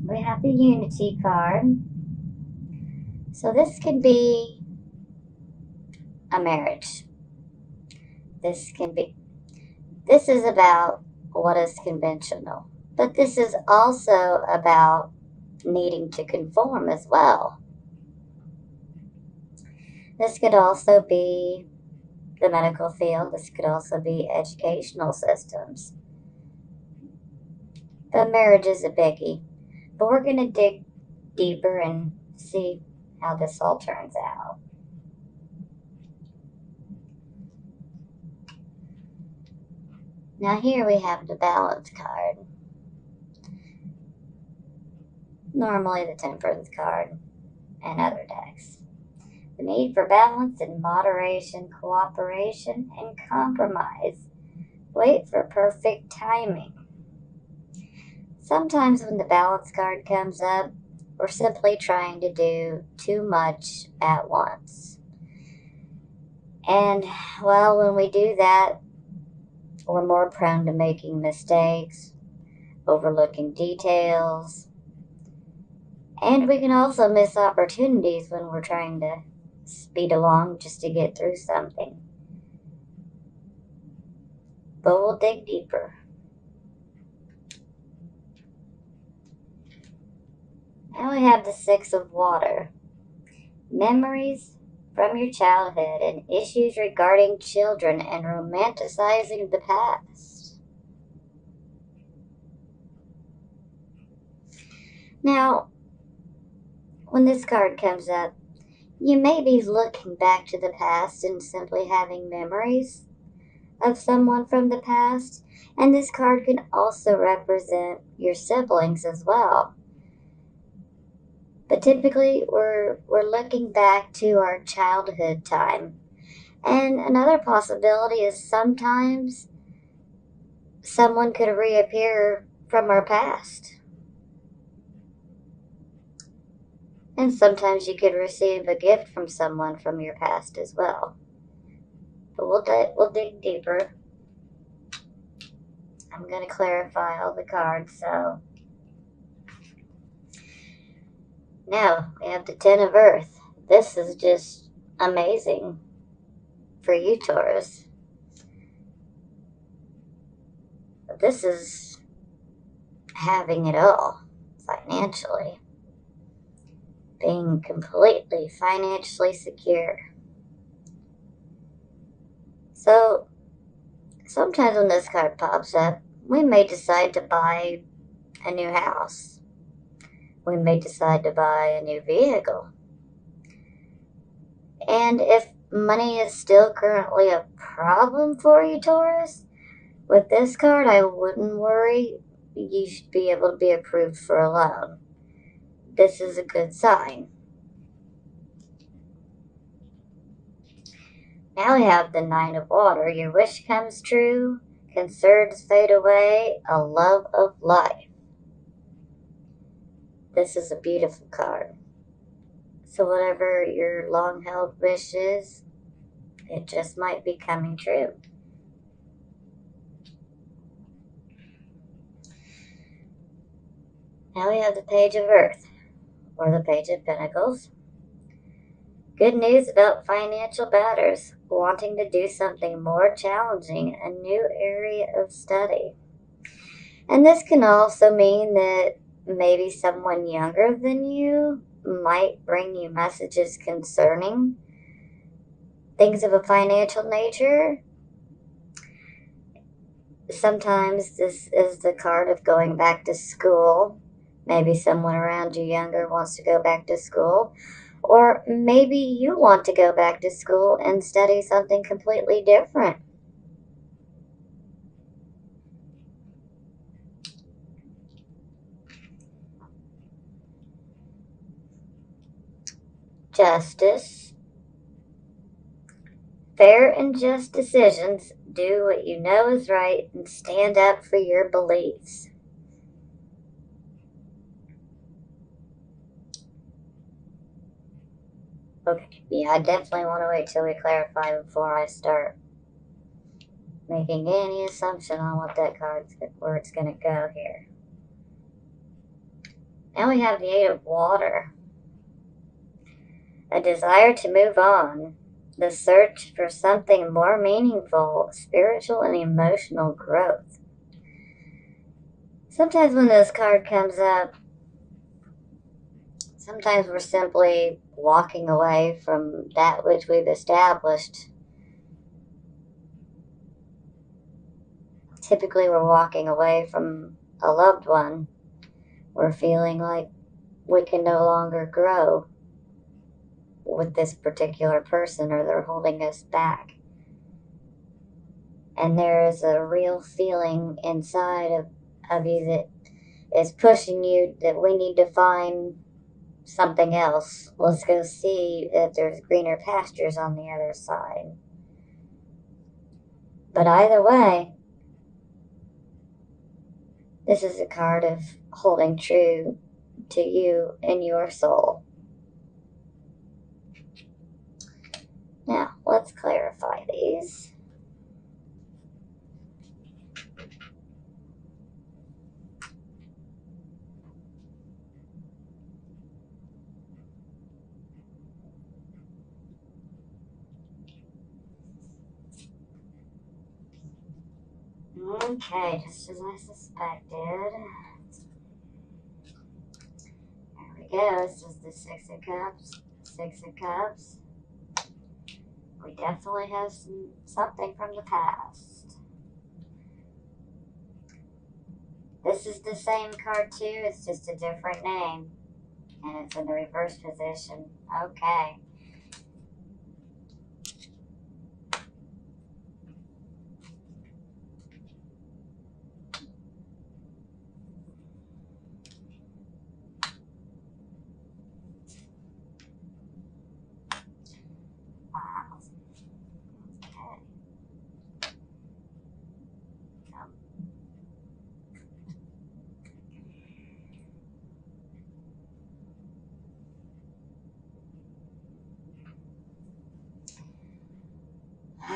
we have the Unity card. So this could be a marriage. This is about what is conventional. But this is also about needing to conform as well. This could also be the medical field. This could also be educational systems. But marriage is a biggie. But we're going to dig deeper and see how this all turns out. Now here we have the balance card. Normally the temperance card and other decks. The need for balance and moderation, cooperation, and compromise. Wait for perfect timing. Sometimes when the balance card comes up, we're simply trying to do too much at once. And, well, when we do that, we're more prone to making mistakes, overlooking details, and we can also miss opportunities when we're trying to speed along just to get through something. But we'll dig deeper. Now we have the Six of Water. Memories from your childhood and issues regarding children and romanticizing the past. Now, when this card comes up, you may be looking back to the past and simply having memories of someone from the past, and this card can also represent your siblings as well. But typically, we're looking back to our childhood time. And another possibility is sometimes someone could reappear from our past. And sometimes you could receive a gift from someone from your past as well. But we'll dig deeper. I'm going to clarify all the cards. So now we have the Ten of Earth. This is just amazing for you, Taurus. This is having it all financially, being completely financially secure. So sometimes when this card pops up, we may decide to buy a new house. We may decide to buy a new vehicle. And if money is still currently a problem for you, Taurus, with this card, I wouldn't worry. You should be able to be approved for a loan. This is a good sign. Now we have the Nine of Water. Your wish comes true. Concerns fade away. A love of life. This is a beautiful card. So whatever your long-held wish is, it just might be coming true. Now we have the Page of Earth, or the Page of Pentacles. Good news about financial matters, wanting to do something more challenging, a new area of study. And this can also mean that maybe someone younger than you might bring you messages concerning things of a financial nature. Sometimes this is the card of going back to school. Maybe someone around you younger wants to go back to school. Or maybe you want to go back to school and study something completely different. Justice. Fair and just decisions. Do what you know is right and stand up for your beliefs. Okay, yeah, I definitely want to wait till we clarify before I start making any assumption on what that card's where it's going to go here. Now we have the Eight of Water. A desire to move on. The search for something more meaningful, spiritual and emotional growth. Sometimes when this card comes up, sometimes we're simply walking away from that which we've established. Typically, we're walking away from a loved one. We're feeling like we can no longer grow with this particular person, or they're holding us back. And there is a real feeling inside of you that is pushing you that we need to find something else. Let's go see if there's greener pastures on the other side. But either way, this is a card of holding true to you and your soul. Now, let's clarify these. Okay, just as I suspected. There we go. This is the Six of Cups. Six of Cups. We definitely have something from the past. This is the same card too, it's just a different name. And it's in the reverse position. Okay. Wow. Okay.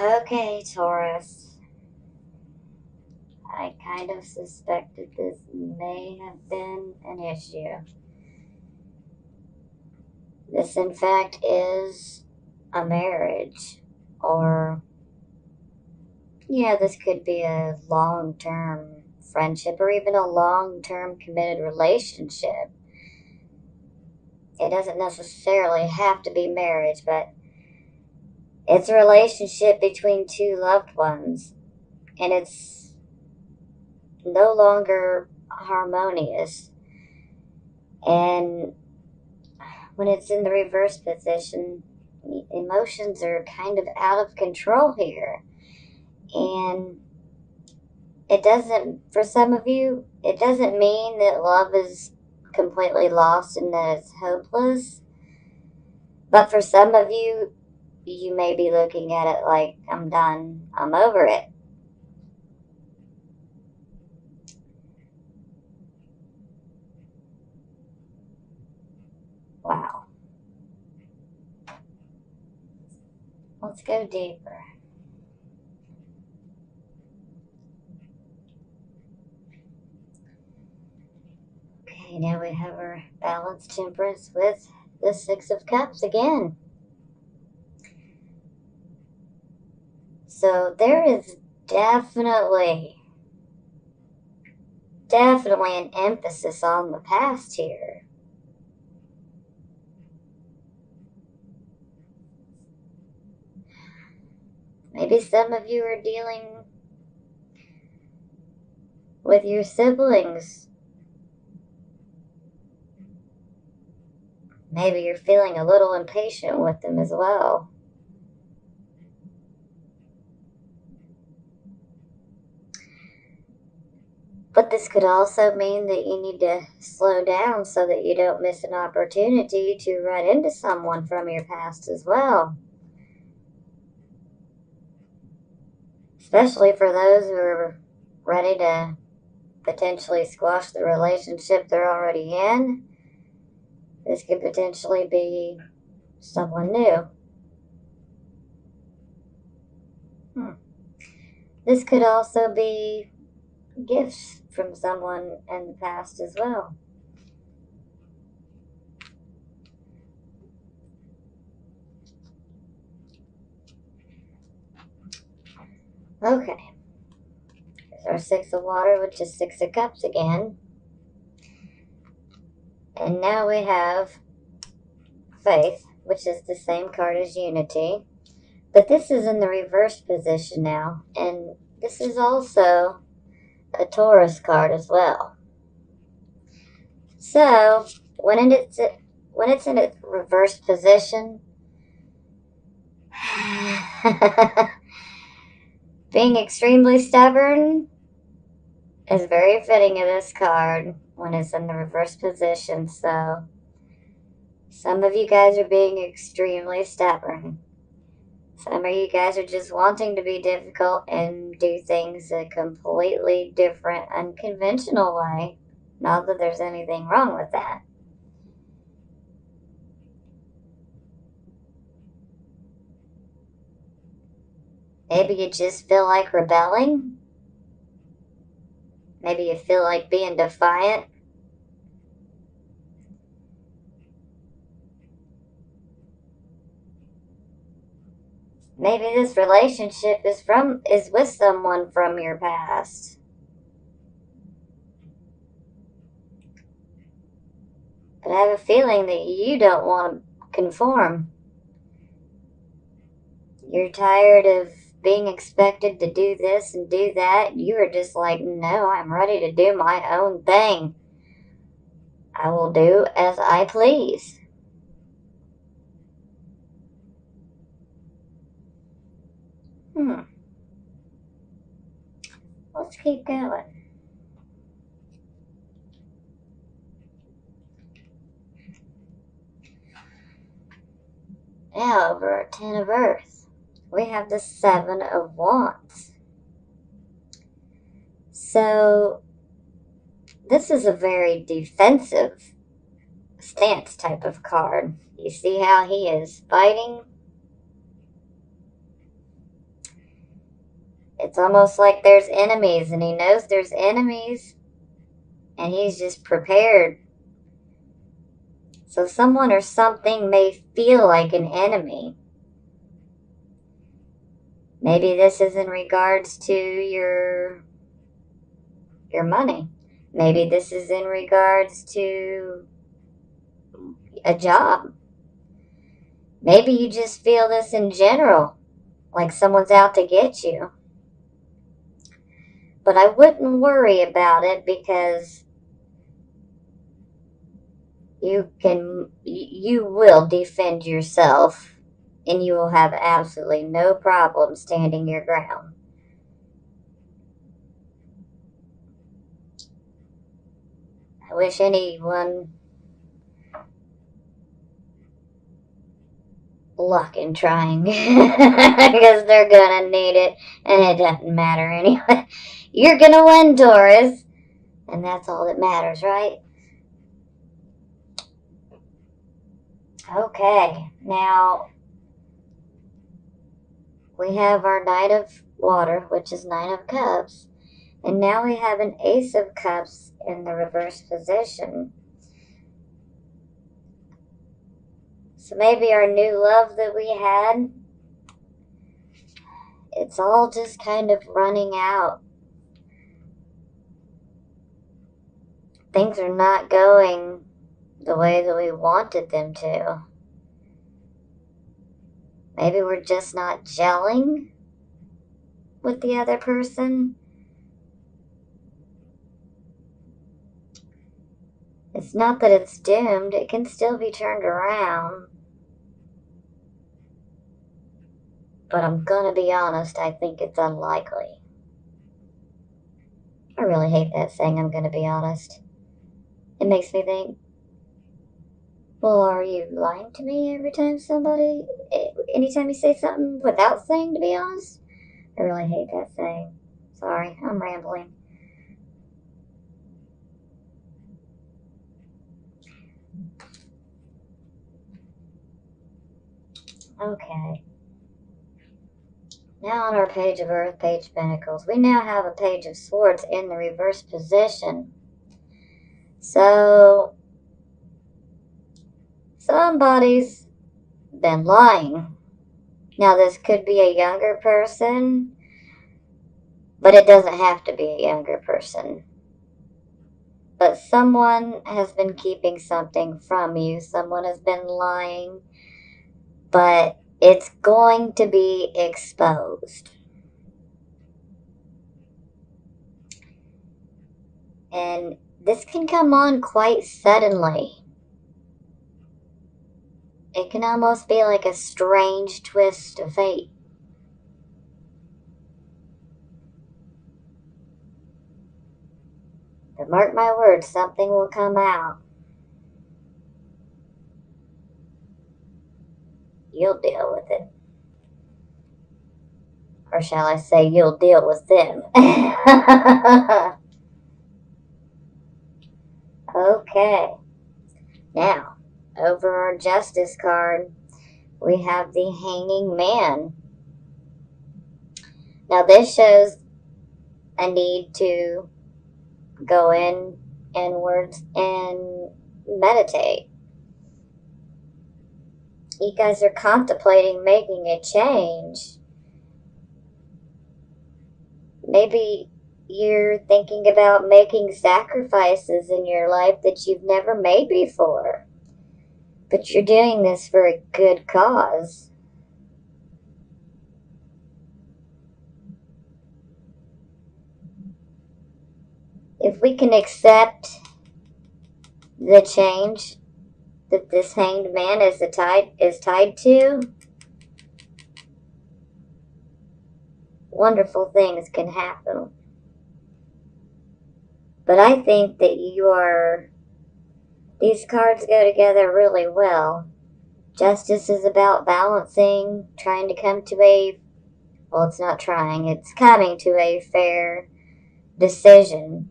Okay, Taurus. I kind of suspected this may have been an issue. This, in fact, is a marriage. Or, yeah, this could be a long term friendship or even a long term committed relationship. It doesn't necessarily have to be marriage, but it's a relationship between two loved ones. And it's no longer harmonious. And when it's in the reverse position, emotions are kind of out of control here. And it doesn't, for some of you, it doesn't mean that love is completely lost and that it's hopeless. But for some of you, you may be looking at it like, I'm done, I'm over it. Wow. Let's go deeper. Okay, now we have our balanced temperance with the Six of Cups again. So there is definitely an emphasis on the past here. Maybe some of you are dealing with your siblings. Maybe you're feeling a little impatient with them as well. But this could also mean that you need to slow down so that you don't miss an opportunity to run into someone from your past as well. Especially for those who are ready to potentially squash the relationship they're already in. This could potentially be someone new. This could also be gifts from someone in the past as well. Okay. There's our Six of Water, which is Six of Cups again. And now we have Faith, which is the same card as Unity. But this is in the reverse position now. And this is also a Taurus card as well. So, when it's in its reverse position, being extremely stubborn is very fitting of this card when it's in the reverse position. So, some of you guys are being extremely stubborn. Some of you guys are just wanting to be difficult and do things a completely different, unconventional way. Not that there's anything wrong with that. Maybe you just feel like rebelling. Maybe you feel like being defiant. Maybe this relationship is with someone from your past. But I have a feeling that you don't want to conform. You're tired of being expected to do this and do that. You are just like, no, I'm ready to do my own thing. I will do as I please. Let's keep going. Now, over our Ten of Earth, we have the Seven of Wands. So, this is a very defensive stance type of card. You see how he is fighting? It's almost like there's enemies, and he knows there's enemies, and he's just prepared. So someone or something may feel like an enemy. Maybe this is in regards to your money. Maybe this is in regards to a job. Maybe you just feel this in general, like someone's out to get you. But I wouldn't worry about it because you will defend yourself and you will have absolutely no problem standing your ground. I wish anyone luck in trying because they're gonna need it and it doesn't matter anyway. You're gonna win, Taurus, and that's all that matters, right? Okay, now we have our Knight of Water, which is Nine of Cups, and now we have an Ace of Cups in the reverse position. So maybe our new love that we had, it's all just kind of running out. Things are not going the way that we wanted them to. Maybe we're just not gelling with the other person. It's not that it's doomed, it can still be turned around. But I'm gonna be honest, I think it's unlikely. I really hate that saying, I'm gonna be honest. It makes me think, well, are you lying to me anytime you say something without saying to be honest? I really hate that saying. Sorry, I'm rambling. Okay. Now on our Page of Earth, Page of Pentacles, we now have a Page of Swords in the reverse position. So, somebody's been lying. Now, this could be a younger person, But it doesn't have to be a younger person. But someone has been keeping something from you. Someone has been lying. But it's going to be exposed. And this can come on quite suddenly. It can almost be like a strange twist of fate. But mark my words, something will come out. You'll deal with it. Or shall I say, you'll deal with them. Okay. Now, over our justice card, we have the hanging man. Now, this shows a need to go inwards and meditate. You guys are contemplating making a change. Maybe you're thinking about making sacrifices in your life that you've never made before. But you're doing this for a good cause. If we can accept the change that this hanged man is tied to, wonderful things can happen. But I think that these cards go together really well. Justice is about balancing, trying to come to it's not trying, it's coming to a fair decision.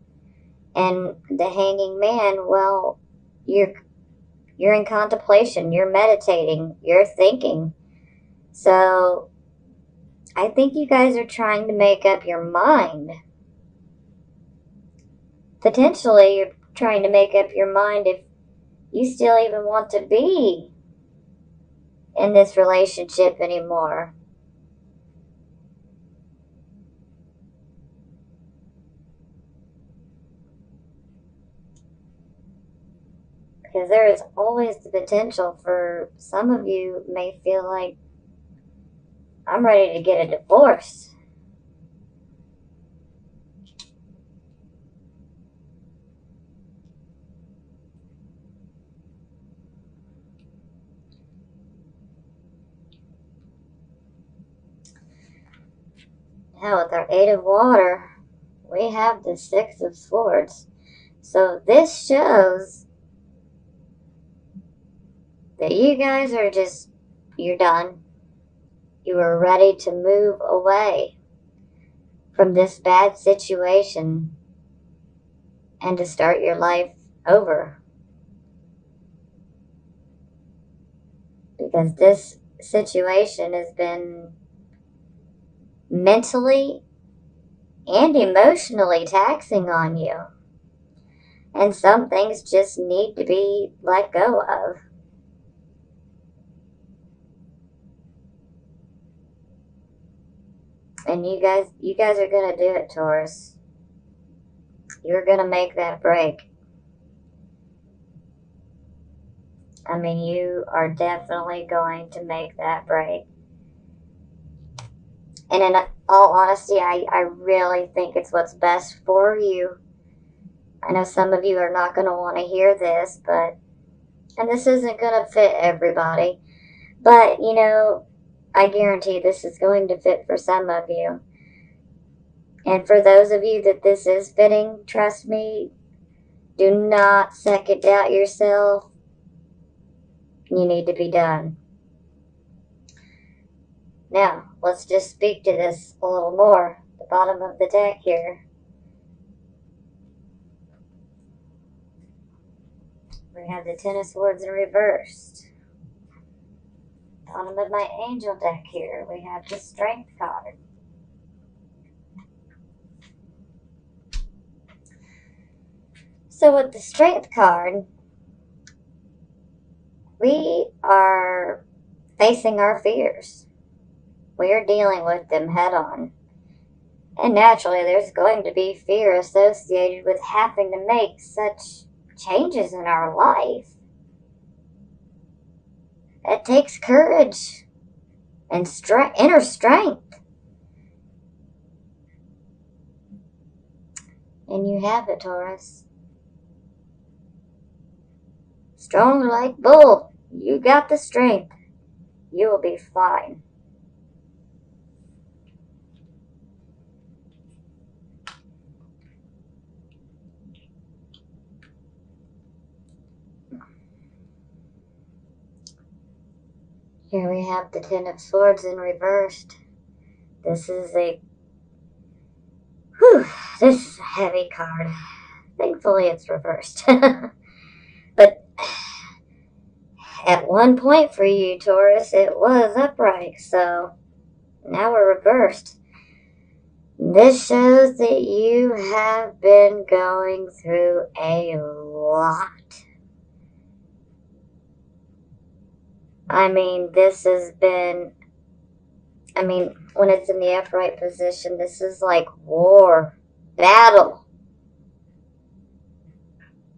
And the hanging man, well, you're in contemplation, you're meditating, you're thinking. So I think you guys are trying to make up your mind. Potentially, you're trying to make up your mind if you still even want to be in this relationship anymore. Because there is always the potential for some of you may feel like, I'm ready to get a divorce. Now, with our Eight of Water, we have the Six of Swords. So this shows that you guys are you're done. You are ready to move away from this bad situation and to start your life over. Because this situation has been mentally and emotionally taxing on you. And some things just need to be let go of. And you guys are going to do it, Taurus. You're going to make that break. I mean, you are definitely going to make that break. And in all honesty, I really think it's what's best for you. I know some of you are not going to want to hear this, and this isn't going to fit everybody. But, I guarantee this is going to fit for some of you. And for those of you that this is fitting, trust me, do not second doubt yourself. You need to be done. Now, let's just speak to this a little more. The bottom of the deck here. We have the Ten of Swords in reversed. Bottom of my angel deck here, we have the Strength card. So with the Strength card, we are facing our fears. We are dealing with them head on. And naturally, there's going to be fear associated with having to make such changes in our life. It takes courage and inner strength. And you have it, Taurus. Strong like bull. You got the strength. You will be fine. Here we have the Ten of Swords in reversed. This is a this is a heavy card. Thankfully it's reversed. But at one point for you, Taurus, it was upright, so now we're reversed. This shows that you have been going through a lot. I mean, this has been, when it's in the upright position, this is like war, battle.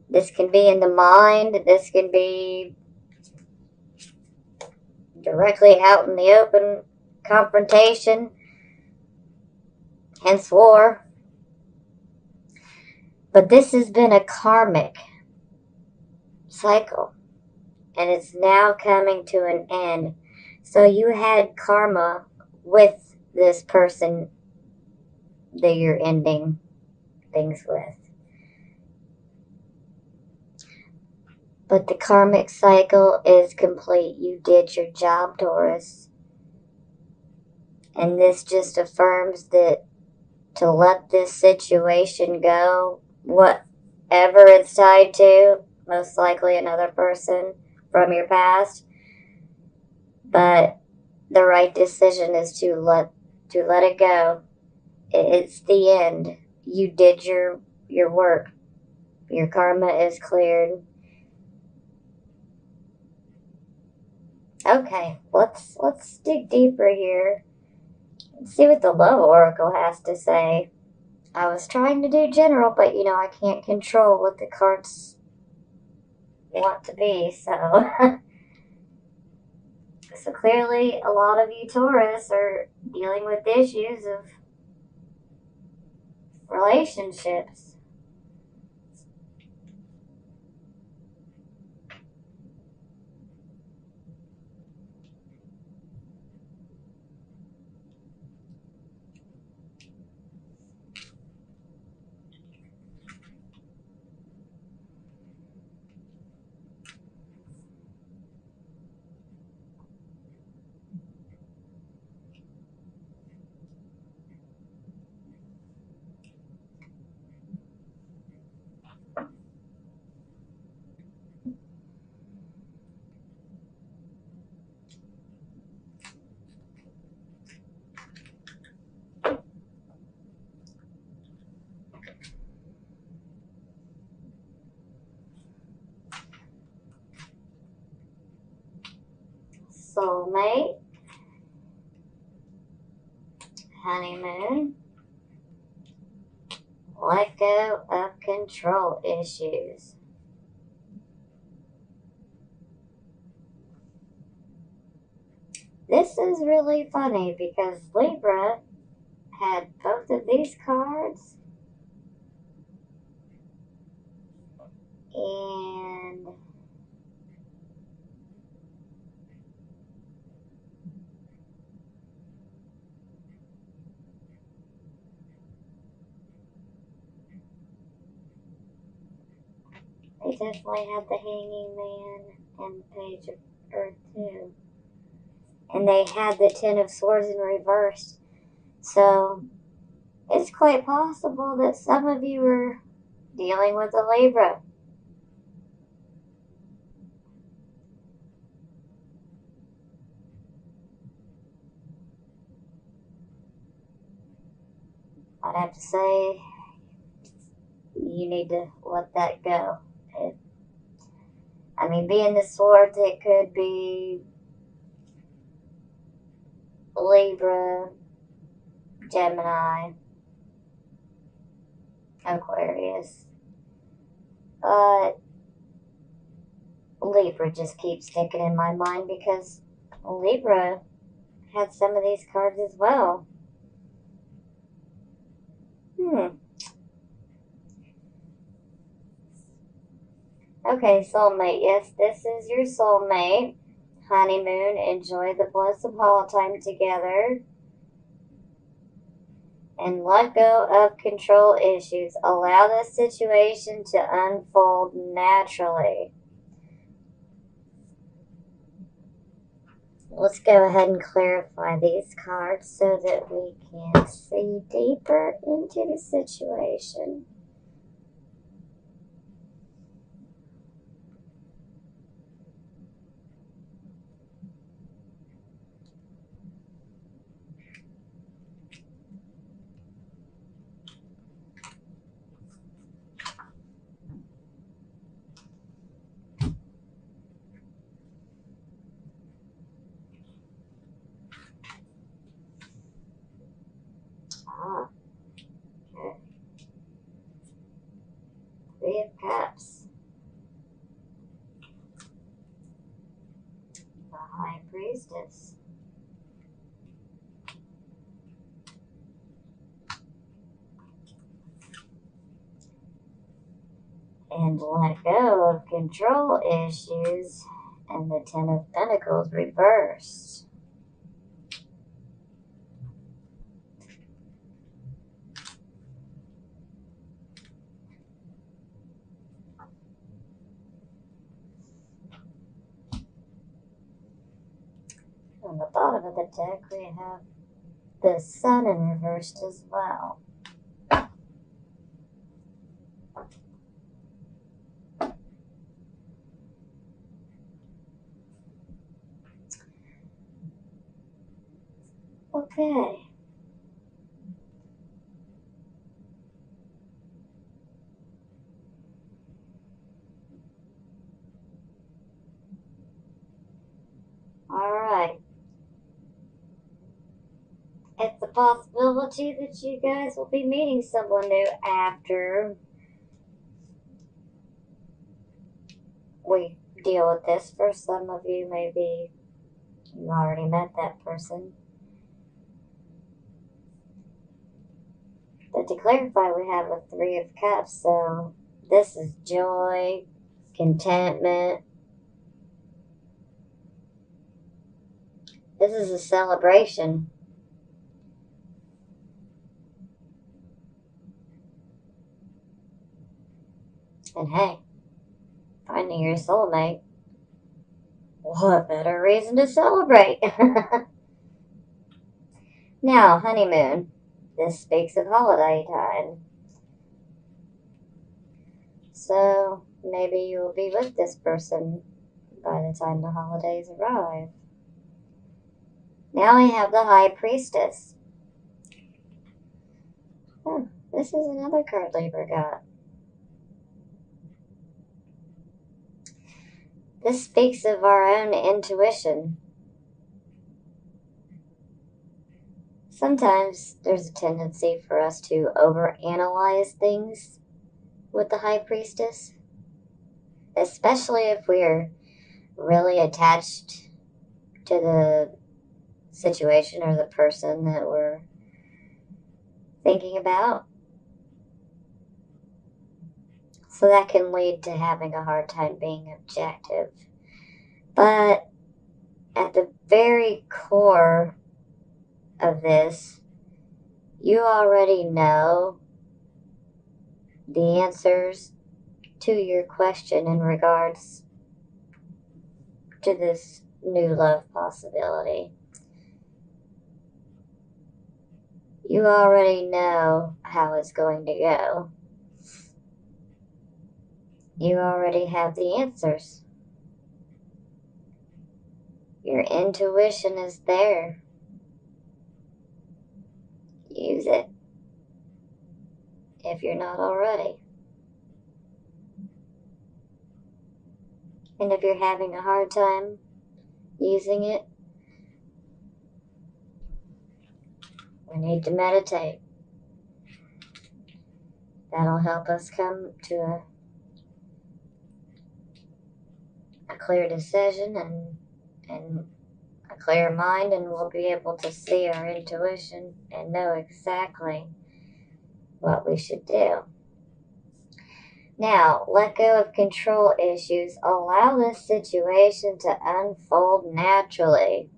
This can be in the mind, this can be directly out in the open confrontation, hence war. But this has been a karmic cycle, and it's now coming to an end. So you had karma with this person that you're ending things with. But the karmic cycle is complete. You did your job, Taurus. And this just affirms that to let this situation go, whatever it's tied to, most likely another person from your past. But the right decision is to let it go. It's the end. You did your work. Your karma is cleared. Okay, let's dig deeper here. Let's see what the Love Oracle has to say. I was trying to do general, but I can't control what the cards want to be, so so clearly a lot of you Taurus are dealing with issues of relationships. Soulmate, honeymoon, let go of control issues. This is really funny because Libra had both of these cards, and they definitely had the Hanging Man and the Page of Earth too. And they had the Ten of Swords in reverse. So it's quite possible that some of you are dealing with a Libra. I'd have to say you need to let that go. Being the swords, it could be Libra, Gemini, Aquarius. But Libra just keeps sticking in my mind because Libra had some of these cards as well. Okay, soulmate. Yes, this is your soulmate. Honeymoon. Enjoy the bliss of holiday together. And let go of control issues. Allow the situation to unfold naturally. Let's go ahead and clarify these cards so that we can see deeper into the situation. Ah, okay. Three of Cups. The High Priestess. And let go of control issues. And the Ten of Pentacles reversed. On the bottom of the deck, we have the Sun in reversed as well. Okay. All right. It's a possibility that you guys will be meeting someone new after we deal with this. For some of you, maybe you already met that person. But to clarify, we have a Three of Cups, so this is joy, contentment. This is a celebration. And hey, finding your soulmate, what better reason to celebrate? Now, honeymoon. This speaks of holiday time. So maybe you will be with this person by the time the holidays arrive. Now we have the High Priestess. Oh, this is another card Libra got. This speaks of our own intuition. Sometimes there's a tendency for us to overanalyze things with the High Priestess, especially if we're really attached to the situation or the person that we're thinking about. So that can lead to having a hard time being objective. But at the very core of this, you already know the answers to your question in regards to this new love possibility. You already know how it's going to go. You already have the answers. Your intuition is there. Use it if you're not already. And if you're having a hard time using it, we need to meditate. That'll help us come to a clear decision and a clear mind, and we'll be able to see our intuition and know exactly what we should do. Now, let go of control issues. Allow this situation to unfold naturally.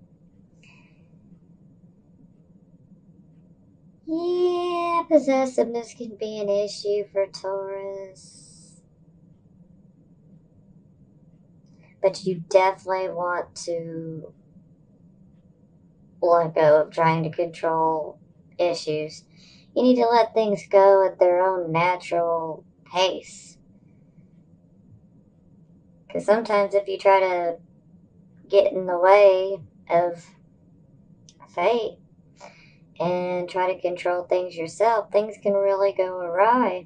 Yeah, possessiveness can be an issue for Taurus. But you definitely want to let go of trying to control issues. You need to let things go at their own natural pace. Because sometimes if you try to get in the way of fate and try to control things yourself, things can really go awry.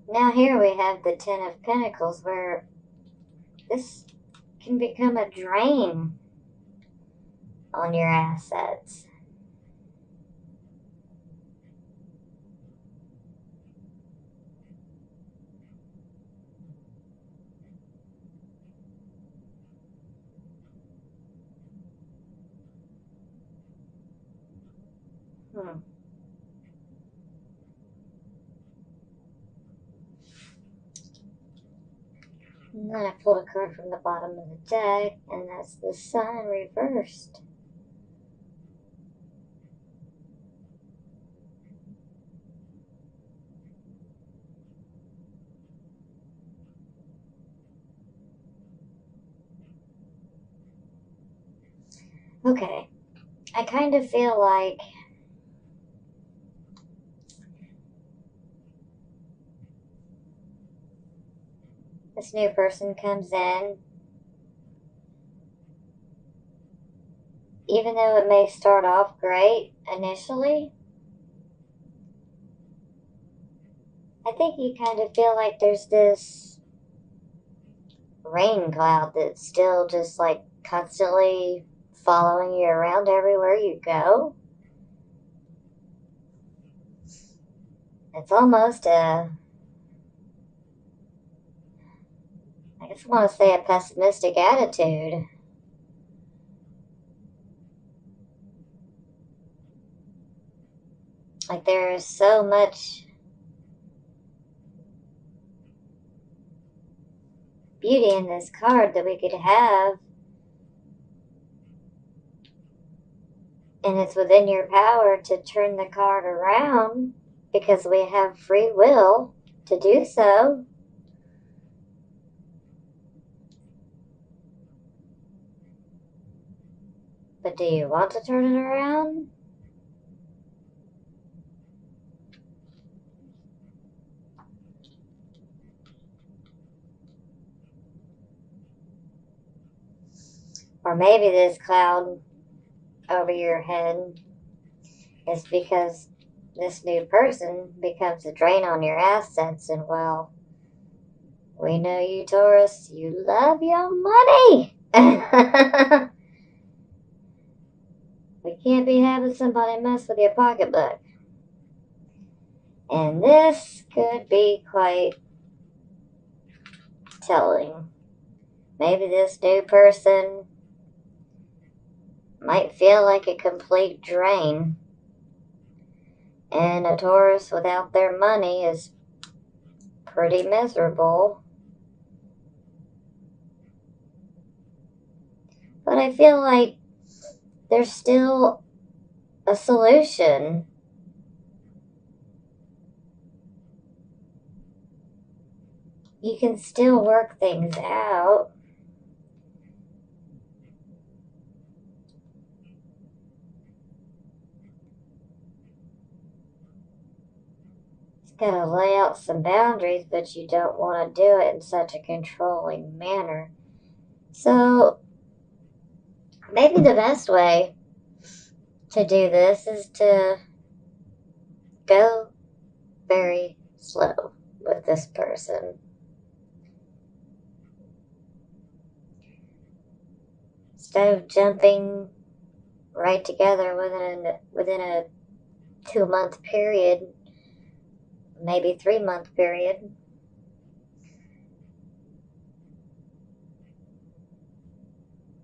Now here we have the Ten of Pentacles, where this can become a drain on your assets. And then I pulled a card from the bottom of the deck, and that's the Sun reversed. Okay, I kind of feel like this new person comes in, even though it may start off great initially. I think you kind of feel like there's this rain cloud that's still just like constantly following you around everywhere you go. It's almost I guess I want to say a pessimistic attitude. Like there is so much beauty in this card that we could have, and it's within your power to turn the card around because we have free will to do so. But do you want to turn it around? Or maybe this cloud over your head is because this new person becomes a drain on your assets, and well, we know you, Taurus, you love your money. We can't be having somebody mess with your pocketbook. And this could be quite telling. Maybe this new person might feel like a complete drain. And a Taurus without their money is pretty miserable. But I feel like there's still a solution. You can still work things out. Just gotta lay out some boundaries, but you don't want to do it in such a controlling manner. So maybe the best way to do this is to go very slow with this person. instead of jumping right together within a 2-month period, maybe 3-month period,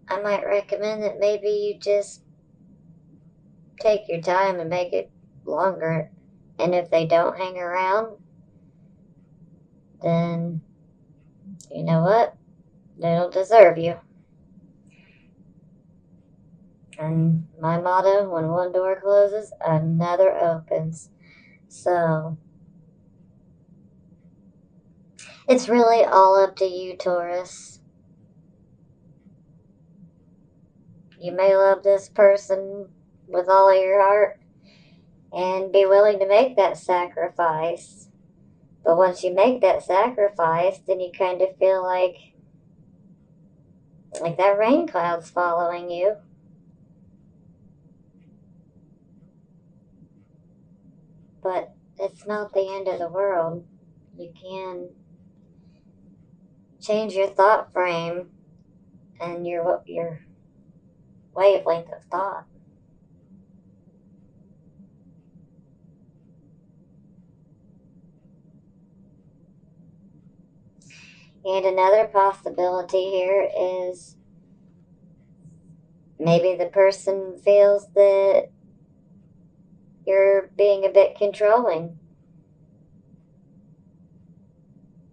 I might recommend that maybe you just take your time and make it longer. And if they don't hang around, then you know what? They don't deserve you. And my motto, when one door closes, another opens. So it's really all up to you, Taurus. You may love this person with all of your heart and be willing to make that sacrifice. But once you make that sacrifice, then you kind of feel like that rain cloud's following you. But it's not the end of the world. You can change your thought frame and your wavelength of thought. And another possibility here is maybe the person feels that you're being a bit controlling.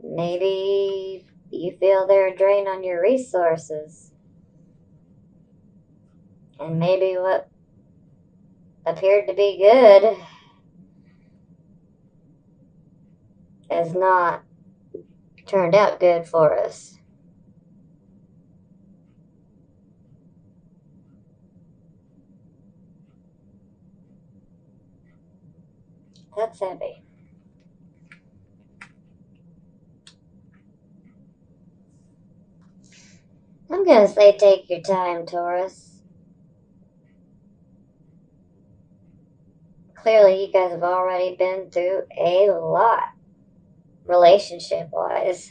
Maybe you feel they're a drain on your resources. And maybe what appeared to be good has not turned out good for us. That's heavy. I'm going to say take your time, Taurus. Clearly, you guys have already been through a lot, relationship-wise.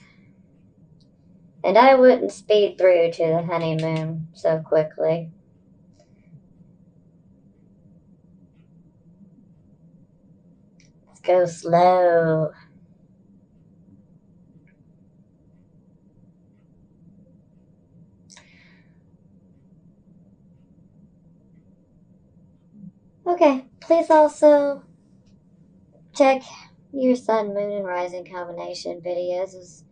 And I wouldn't speed through to the honeymoon so quickly. Let's go slow. Okay, please also check your sun, moon, and rising combination videos, as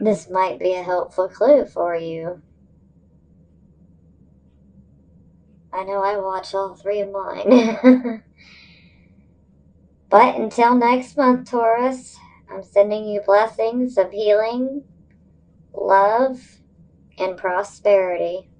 this might be a helpful clue for you. I know I watch all 3 of mine. But until next month, Taurus, I'm sending you blessings of healing, love, and prosperity.